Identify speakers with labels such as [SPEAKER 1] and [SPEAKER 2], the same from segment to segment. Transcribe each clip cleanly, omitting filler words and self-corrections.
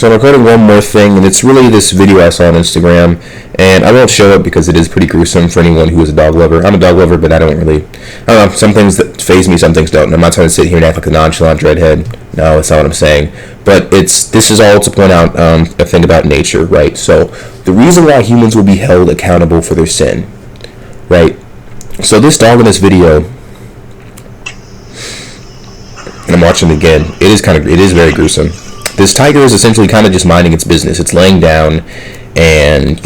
[SPEAKER 1] So I'm recording one more thing, and it's really this video I saw on Instagram, and I won't show it because it is pretty gruesome for anyone who is a dog lover. I'm a dog lover, but I don't know, some things that faze me, some things don't. And I'm not trying to sit here and act like a nonchalant dreadhead. No, that's not what I'm saying. But this is all to point out a thing about nature, right? So the reason why humans will be held accountable for their sin, right? So this dog in this video, and I'm watching it again, it is very gruesome. This tiger is essentially kind of just minding its business. It's laying down and,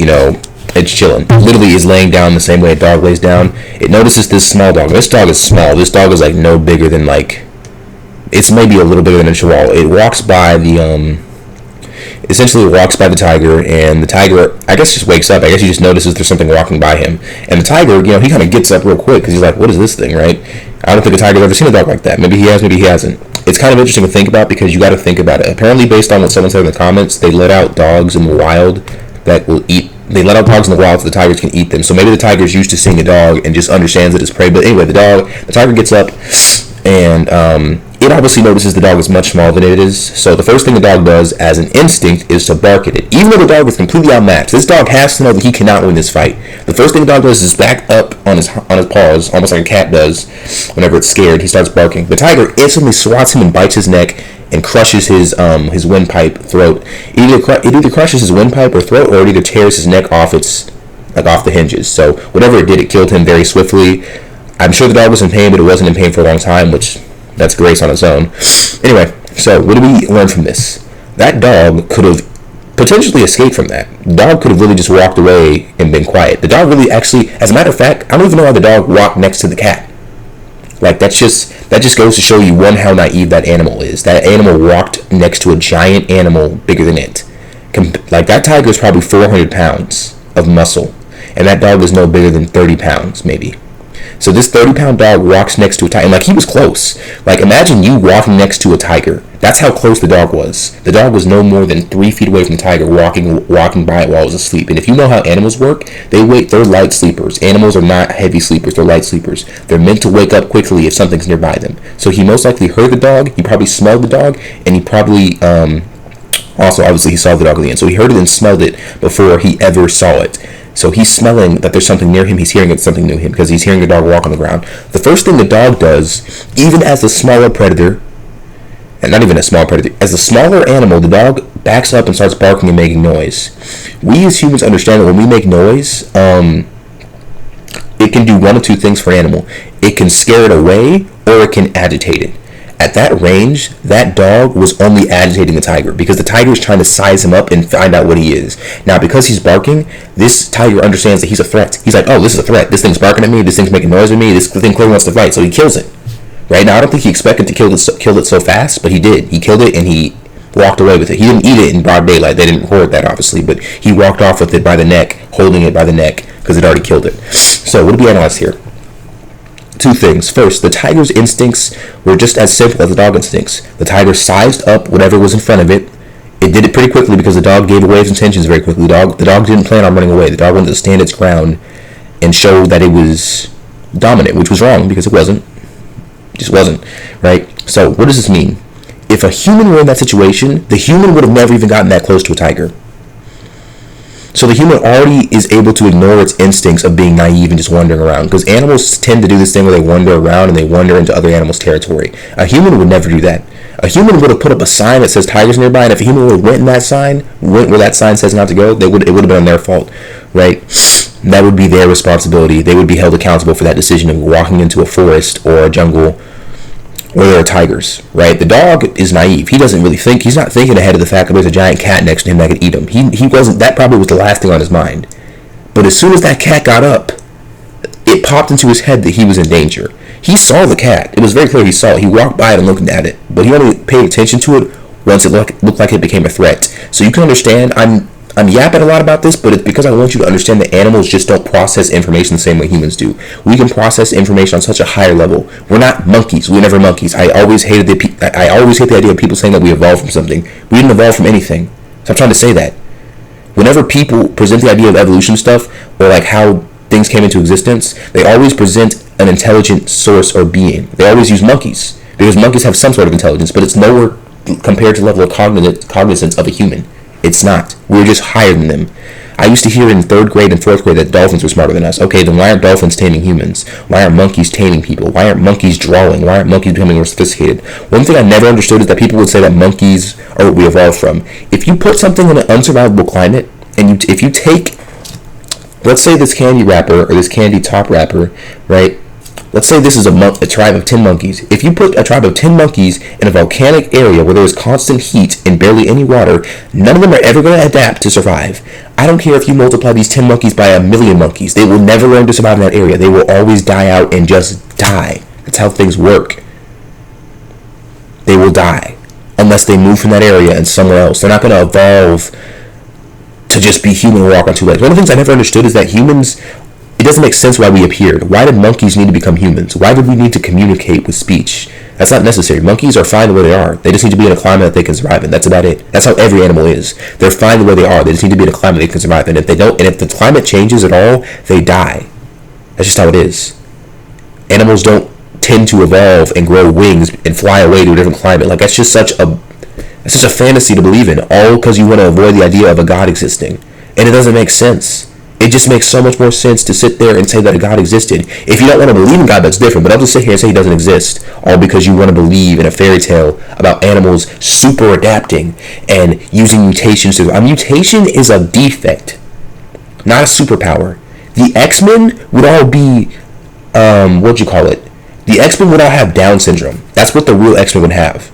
[SPEAKER 1] it's chilling. Literally is laying down the same way a dog lays down. It notices this small dog. This dog is small. This dog is no bigger than it's maybe a little bigger than a chihuahua. It walks by essentially walks by the tiger, and the tiger, I guess, just wakes up. I guess he just notices there's something walking by him. And the tiger, he kind of gets up real quick because he's like, what is this thing, right? I don't think a tiger's ever seen a dog like that. Maybe he has, maybe he hasn't. It's kind of interesting to think about because you got to think about it. Apparently, based on what someone said in the comments, they let out dogs in the wild that will eat. They let out dogs in the wild so the tigers can eat them. So maybe the tiger's used to seeing a dog and just understands it as prey. But anyway, the tiger gets up and it obviously notices the dog is much smaller than it is. So the first thing the dog does as an instinct is to bark at it. Even though the dog is completely outmatched, this dog has to know that he cannot win this fight. The first thing the dog does is back up on his paws, almost like a cat does whenever it's scared. He starts barking. The tiger instantly swats him and bites his neck and crushes his windpipe throat. It either crushes his windpipe or throat, or it either tears his neck off off the hinges. So whatever it did, it killed him very swiftly. I'm sure the dog was in pain, but it wasn't in pain for a long time, which that's grace on its own. Anyway, so what do we learn from this? That dog could have potentially escaped from that. The dog could have really just walked away and been quiet. The dog really actually, as a matter of fact, I don't even know why the dog walked next to the cat. That just goes to show you, one, how naive that animal is. That animal walked next to a giant animal bigger than it. That tiger is probably 400 pounds of muscle, and that dog is no bigger than 30 pounds, maybe. So this 30-pound dog walks next to a tiger, and he was close. Imagine you walking next to a tiger. That's how close the dog was. The dog was no more than 3 feet away from the tiger, walking by it while it was asleep. And if you know how animals work, they're light sleepers. Animals are not heavy sleepers, they're light sleepers. They're meant to wake up quickly if something's nearby them. So he most likely heard the dog, he probably smelled the dog, and he probably also, obviously, he saw the dog at the end. So he heard it and smelled it before he ever saw it. So he's smelling that there's something near him. He's hearing it's something near him because he's hearing the dog walk on the ground. The first thing the dog does, even as a smaller predator, and not even a small predator, as a smaller animal, the dog backs up and starts barking and making noise. We as humans understand that when we make noise, it can do one of two things for an animal. It can scare it away, or it can agitate it. At that range, that dog was only agitating the tiger because the tiger is trying to size him up and find out what he is. Now, because he's barking, this tiger understands that he's a threat. He's like, oh, this is a threat. This thing's barking at me. This thing's making noise at me. This thing clearly wants to fight, so he kills it. Right? Now, I don't think he expected to kill it so fast, but he did. He killed it, and he walked away with it. He didn't eat it in broad daylight. They didn't record that, obviously, but he walked off with it by the neck, holding it by the neck, because it already killed it. So, what did we analyze here? 2 things. First, the tiger's instincts were just as simple as the dog instincts. The tiger sized up whatever was in front of it. It did it pretty quickly because the dog gave away its intentions very quickly. The dog didn't plan on running away. The dog wanted to stand its ground and show that it was dominant, which was wrong because it wasn't. It just wasn't, right? So what does this mean? If a human were in that situation, the human would have never even gotten that close to a tiger. So the human already is able to ignore its instincts of being naive and just wandering around. Because animals tend to do this thing where they wander around and they wander into other animals' territory. A human would never do that. A human would have put up a sign that says tigers nearby, and if a human would have went where that sign says not to go, it would have been their fault, right? That would be their responsibility. They would be held accountable for that decision of walking into a forest or a jungle where there are tigers, right? The dog is naive. He doesn't really think. He's not thinking ahead of the fact that there's a giant cat next to him that could eat him. He wasn't. That probably was the last thing on his mind. But as soon as that cat got up, it popped into his head that he was in danger. He saw the cat. It was very clear he saw it. He walked by it and looked at it. But he only paid attention to it once it looked like it became a threat. So you can understand, I'm yapping a lot about this, but it's because I want you to understand that animals just don't process information the same way humans do. We can process information on such a higher level. We're not monkeys. We're never monkeys. I always hate the idea of people saying that we evolved from something. We didn't evolve from anything. So I'm trying to say that. Whenever people present the idea of evolution stuff, or how things came into existence, they always present an intelligent source or being. They always use monkeys, because monkeys have some sort of intelligence, but it's nowhere compared to the level of cognizance of a human. It's not. We're just higher than them. I used to hear in 3rd grade and 4th grade that dolphins were smarter than us. Okay, then why aren't dolphins taming humans? Why aren't monkeys taming people? Why aren't monkeys drawing? Why aren't monkeys becoming more sophisticated? One thing I never understood is that people would say that monkeys are what we evolved from. If you put something in an unsurvivable climate, and if you take, let's say this candy wrapper, or this candy top wrapper, right? Let's say this is a tribe of 10 monkeys. If you put a tribe of 10 monkeys in a volcanic area where there is constant heat and barely any water, none of them are ever going to adapt to survive. I don't care if you multiply these 10 monkeys by 1,000,000 monkeys. They will never learn to survive in that area. They will always die out and just die. That's how things work. They will die unless they move from that area and somewhere else. They're not going to evolve to just be human and walk on 2 legs. One of the things I never understood is that humans, it doesn't make sense why we appeared. Why did monkeys need to become humans? Why did we need to communicate with speech? That's not necessary. Monkeys are fine the way they are. They just need to be in a climate that they can survive in. That's about it. That's how every animal is. They're fine the way they are. They just need to be in a climate they can survive in. If they don't, and if the climate changes at all, they die. That's just how it is. Animals don't tend to evolve and grow wings and fly away to a different climate. Like, that's just such a fantasy to believe in, all because you want to avoid the idea of a God existing. And it doesn't make sense. It just makes so much more sense to sit there and say that a God existed. If you don't want to believe in God, that's different. But I'll just sit here and say he doesn't exist, all because you want to believe in a fairy tale about animals super adapting and using mutations. A mutation is a defect, not a superpower. The X-Men would all be, The X-Men would all have Down syndrome. That's what the real X-Men would have.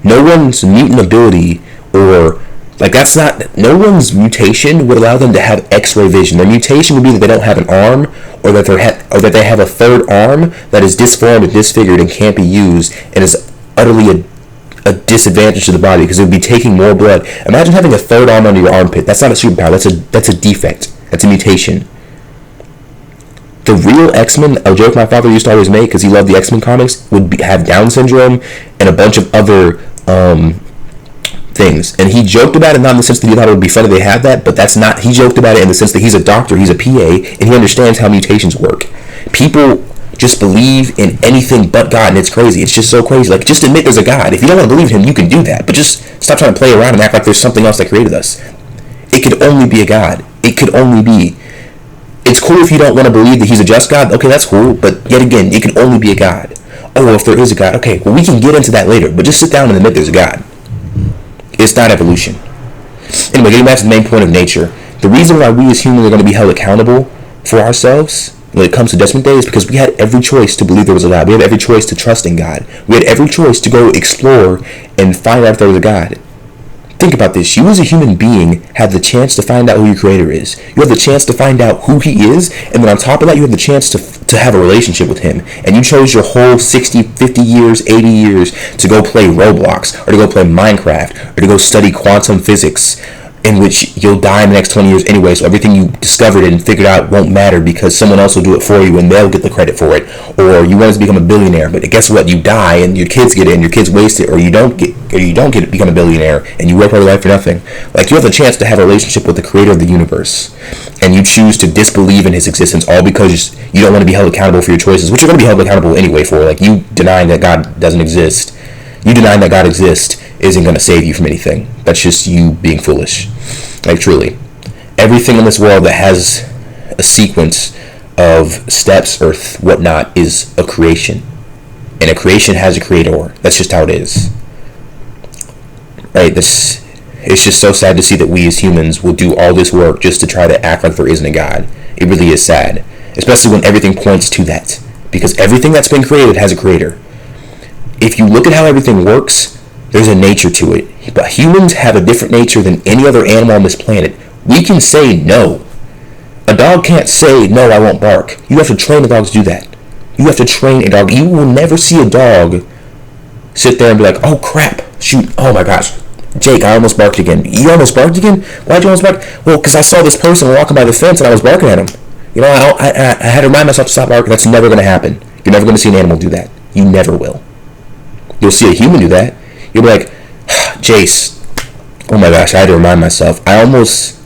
[SPEAKER 1] No one's mutant ability no one's mutation would allow them to have X-ray vision. Their mutation would be that they don't have an arm, or that they have a third arm that is disformed and disfigured and can't be used, and is utterly a disadvantage to the body because it would be taking more blood. Imagine having a third arm under your armpit. That's not a superpower. That's a defect. That's a mutation. The real X-Men, a joke my father used to always make because he loved the X-Men comics, would have Down syndrome and a bunch of other things. And he joked about it not in the sense that he thought it would be funny they had that, but that's not. He joked about it in the sense that he's a doctor, he's a PA, and he understands how mutations work. People just believe in anything but God, and it's crazy. It's just so crazy. Like, just admit there's a God. If you don't want to believe in him, you can do that, but just stop trying to play around and act like there's something else that created us. It could only be a God. It could only be. It's cool if you don't want to believe that he's a just God. Okay, that's cool, but yet again, it could only be a God. Oh, well, if there is a God, okay, well, we can get into that later, but just sit down and admit there's a God. It's not evolution. Anyway, getting back to the main point of nature, the reason why we as humans are going to be held accountable for ourselves when it comes to Judgment Day is because we had every choice to believe there was a God. We had every choice to trust in God. We had every choice to go explore and find out if there was a God. Think about this. You as a human being have the chance to find out who your creator is. You have the chance to find out who he is, and then on top of that, you have the chance to have a relationship with him. And you chose your whole 60, 50 years, 80 years to go play Roblox, or to go play Minecraft, or to go study quantum physics, in which you'll die in the next 20 years anyway, so everything you discovered and figured out won't matter because someone else will do it for you and they'll get the credit for it. Or you want to become a billionaire, but guess what? You die and your kids get it and your kids waste it, or you don't become a billionaire and you work all your life for nothing. Like, you have the chance to have a relationship with the creator of the universe, and you choose to disbelieve in his existence all because you don't want to be held accountable for your choices, which you're going to be held accountable anyway for. Like, you denying that God doesn't exist, you denying that God exists isn't going to save you from anything. That's just you being foolish. Like, truly. Everything in this world that has a sequence of steps or whatnot is a creation. And a creation has a creator. That's just how it is. Right? It's just so sad to see that we as humans will do all this work just to try to act like there isn't a God. It really is sad. Especially when everything points to that. Because everything that's been created has a creator. If you look at how everything works, there's a nature to it. But humans have a different nature than any other animal on this planet. We can say no. A dog can't say, no, I won't bark. You have to train a dog to do that. You have to train a dog. You will never see a dog sit there and be like, oh crap, shoot, oh my gosh, Jake, I almost barked again. You almost barked again? Why'd you almost bark? Well, because I saw this person walking by the fence and I was barking at him. You know, I had to remind myself to stop barking. That's never going to happen. You're never going to see an animal do that. You never will. You'll see a human do that. You'll be like, Jace, oh my gosh, I had to remind myself. I almost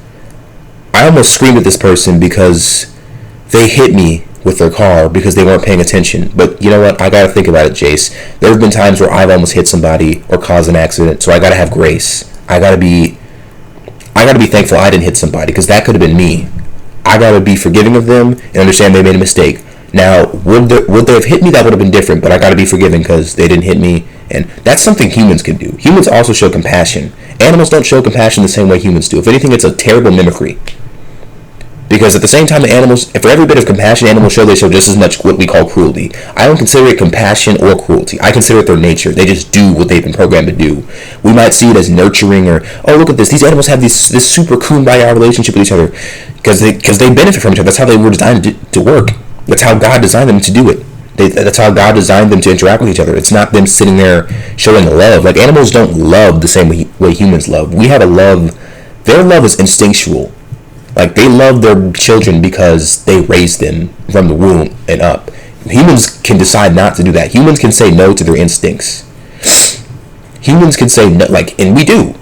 [SPEAKER 1] screamed at this person because they hit me with their car because they weren't paying attention. But you know what? I gotta think about it, Jace. There have been times where I've almost hit somebody or caused an accident, so I gotta have grace. I gotta be thankful I didn't hit somebody, because that could have been me. I gotta be forgiving of them and understand they made a mistake. Now, would they have hit me? That would have been different, but I gotta be forgiving because they didn't hit me, and that's something humans can do. Humans also show compassion. Animals don't show compassion the same way humans do. If anything, it's a terrible mimicry. Because at the same time, the animals, for every bit of compassion animals show, they show just as much what we call cruelty. I don't consider it compassion or cruelty. I consider it their nature. They just do what they've been programmed to do. We might see it as nurturing, or, oh, look at this. These animals have this super kumbaya relationship with each other because they benefit from each other. That's how they were designed to work. That's how God designed them to do it. That's how God designed them to interact with each other. It's not them sitting there showing love. Like, animals don't love the same way humans love. We have a love. Their love is instinctual. Like, they love their children because they raised them from the womb and up. Humans can decide not to do that. Humans can say no to their instincts. Humans can say no, like, and we do.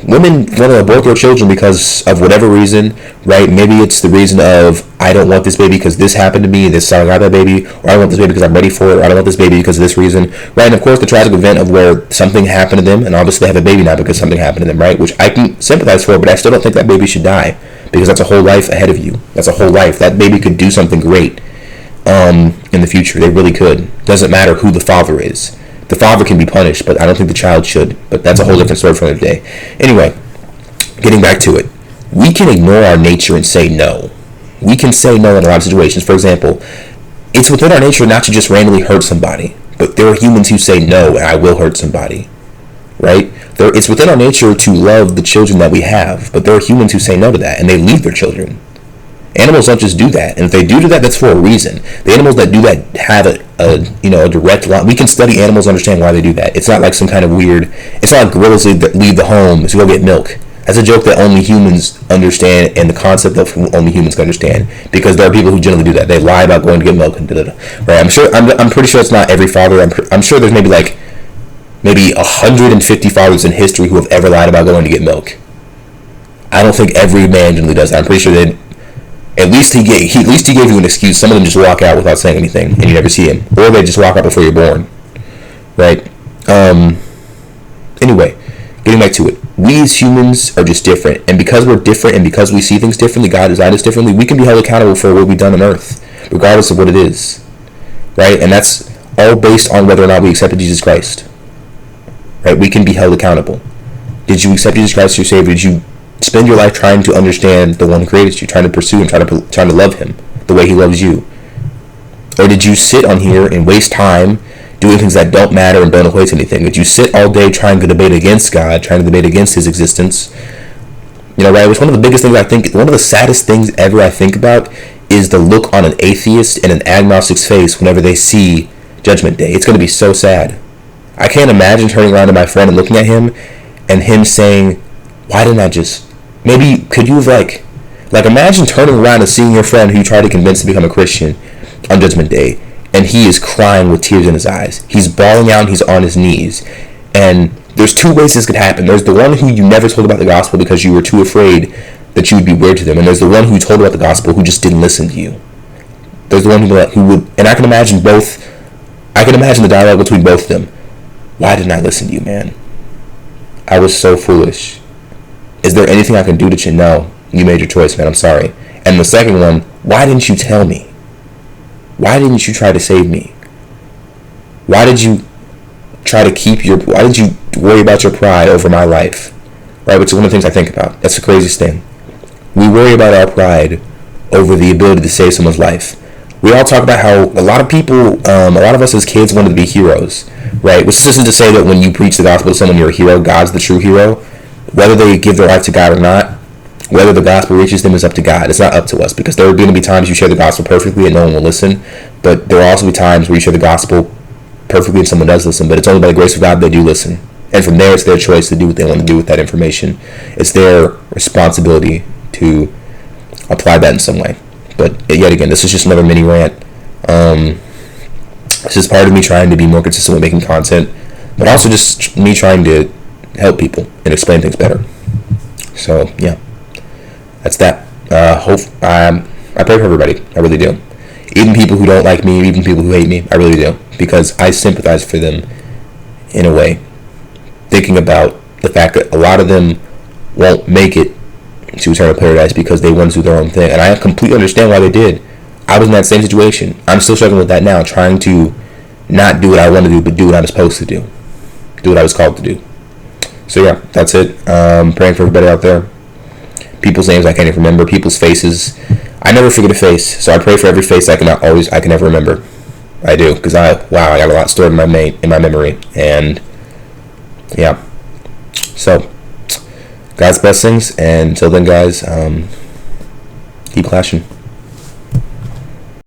[SPEAKER 1] Women want to abort their children because of whatever reason, right? Maybe it's the reason of, I don't want this baby because this happened to me, this I got that baby, or I want this baby because I'm ready for it, or I don't want this baby because of this reason, right? And of course the tragic event of where something happened to them, and obviously they have a baby now because something happened to them, right? Which I can sympathize for, but I still don't think that baby should die, because that's a whole life ahead of you. That's a whole life. That baby could do something great in the future. They really could. Doesn't matter who the father is. The father can be punished, but I don't think the child should. But that's a whole different story for another day. Anyway, getting back to it. We can ignore our nature and say no. We can say no in a lot of situations. For example, it's within our nature not to just randomly hurt somebody. But there are humans who say no, and I will hurt somebody. Right? It's within our nature to love the children that we have. But there are humans who say no to that, and they leave their children. Animals don't just do that, and if they do that, that's for a reason. The animals that do that have a direct line. We can study animals and understand why they do that. It's not like some kind of weird. It's not like gorillas that leave the home to go get milk. That's a joke that only humans understand, and the concept of only humans can understand, because there are people who generally do that. They lie about going to get milk and da-da-da. Right? I'm pretty sure it's not every father. I'm sure there's maybe 150 fathers in history who have ever lied about going to get milk. I don't think every man generally does that. I'm pretty sure that. At least he gave you an excuse. Some of them just walk out without saying anything, and you never see him, or they just walk out before you're born, right? Anyway, getting back to it, we as humans are just different, and because we're different, and because we see things differently, God designed us differently. We can be held accountable for what we've done on Earth, regardless of what it is, right? And that's all based on whether or not we accepted Jesus Christ, right? We can be held accountable. Did you accept Jesus Christ as your Savior? Did you spend your life trying to understand the one who created you, trying to pursue and trying to love him the way he loves you? Or did you sit on here and waste time doing things that don't matter and don't equate to anything? Did you sit all day trying to debate against God, trying to debate against his existence? You know, right? It's one of the biggest things I think, one of the saddest things ever I think about is the look on an atheist and an agnostic's face whenever they see Judgment Day. It's going to be so sad. I can't imagine turning around to my friend and looking at him and him saying, why didn't I just... Maybe, could you have, like imagine turning around and seeing your friend who you tried to convince to become a Christian on Judgment Day, and he is crying with tears in his eyes. He's bawling out and he's on his knees. And there's two ways this could happen. There's the one who you never told about the gospel because you were too afraid that you would be weird to them. And there's the one who you told about the gospel who just didn't listen to you. There's the one who would... And I can imagine both... I can imagine the dialogue between both of them. Why didn't I listen to you, man? I was so foolish. Is there anything I can do to you? No. You made your choice, man. I'm sorry. And the second one, why didn't you tell me? Why didn't you try to save me? Why did you try to keep your... Why did you worry about your pride over my life? Right? Which is one of the things I think about. That's the craziest thing. We worry about our pride over the ability to save someone's life. We all talk about how a lot of people, a lot of us as kids wanted to be heroes, right? Which isn't to say that when you preach the gospel to someone, you're a hero. God's the true hero. Whether they give their life to God or not, whether the gospel reaches them is up to God. It's not up to us, because there are going to be times you share the gospel perfectly and no one will listen, but there will also be times where you share the gospel perfectly and someone does listen, but it's only by the grace of God they do listen. And from there, it's their choice to do what they want to do with that information. It's their responsibility to apply that in some way. But yet again, this is just another mini rant. This is part of me trying to be more consistent with making content, but also just me trying to help people and explain things better. So yeah, that's that. I pray for everybody. I really do. Even people who don't like me, even people who hate me, I really do, because I sympathize for them in a way, thinking about the fact that a lot of them won't make it to eternal paradise because they wanted to do their own thing, and I completely understand why they did. I was in that same situation. I'm still struggling with that now, trying to not do what I want to do, but do what I'm supposed to do what I was called to do. So yeah, that's it. Praying for everybody out there. People's names I can't even remember. People's faces. I never forget a face, so I pray for every face I can never remember. I do, because I got a lot stored in my memory, and yeah. So God's blessings, and until then, guys, keep clashing.